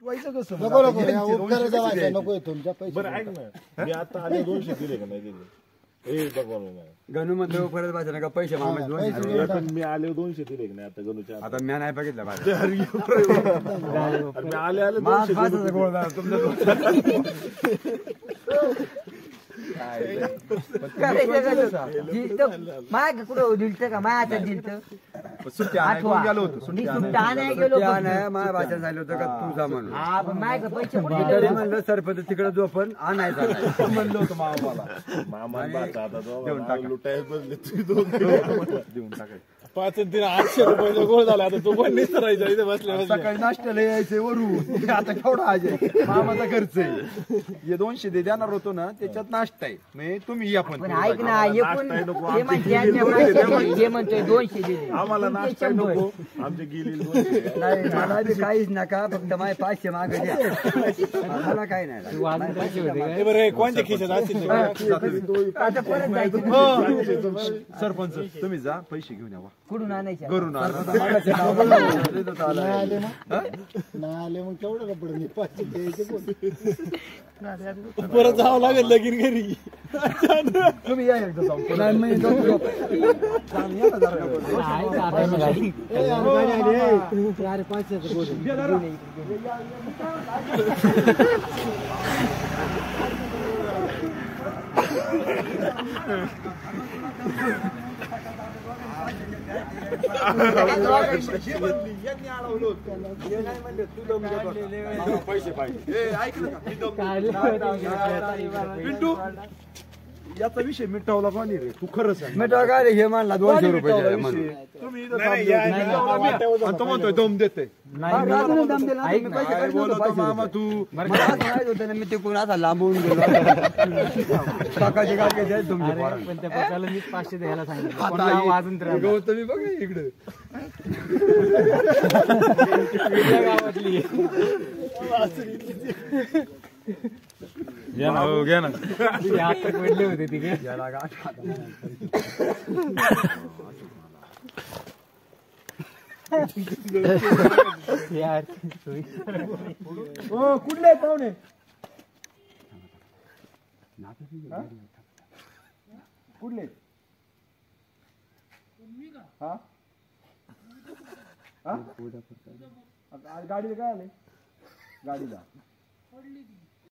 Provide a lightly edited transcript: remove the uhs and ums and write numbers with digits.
व्हायचं कसं नको नको या उपकाराचा वाचा नको तुमच्या पैसे बरं ऐक ना मी आता आले 200 दिले का नाही दिले ए भगवान गणू मध्ये परत वाचा का पैसे मागायचे मी आले 200 दिले का नाही आता गणूच्या आता मी नाही बघितलं मी आले 200 गोळ झाला तुमचं माय कुठं दिलत का माय आता दिलत गेलो होतो मी सुट्टा नाही गेलो माझ्या भाषण झालं होतं का तुझा म्हणून हा पण माय पैसे तरी म्हणलं सरपंच तिकडे जो पण आणायचा म्हणलं होतं मामा आता लुटाय बसले देऊन टाकायचं 500 रुपयाचा गोळ झाला आता तो पण निसरायचा इथे बसल्या सकाळी नाश्त्याला यायचे वरून आता केवढा आज आहे मामाचा खर्च आहे हे 200 दे देणार होतो ना त्याच्यात नाश्ता आहे म्हणजे तुम्ही या पण ऐक ना हे म्हणतोय 200 दिले आम्हाला नाश्ता नको आमचे गेलेले नाही मला बी काहीच नका फक्त माझे 500 मागे द्या मला काही नाही बरं कोणत्या खिशात असतील आता परत जायचं सरपंच तुम्ही जा पैसे घेऊन यावा कुठून आणायचे घरून आले मग केवढं कपडे 500 द्यायचे कोण परत जावं लागेल लगीन घरी तुम्ही या एकदा जाऊन पैसे पाहिजे याचा विषय मिटवला कोणी रे तू खरं सांग मिटवा काय रे हे मानला 200 रुपये तुम्ही तो म्हणतोय दम देते मामा तू मी ते कोण आता लांबवून गेलो काकाची काय द्यायचं तुमच्या मीच 500 द्यायला सांगितलं गौतमी बघ इकडे गावातली घ्या ना आता पडले होते तिथे यार कुठले पाहुणे कुठले गाडीला काय आले गाडीला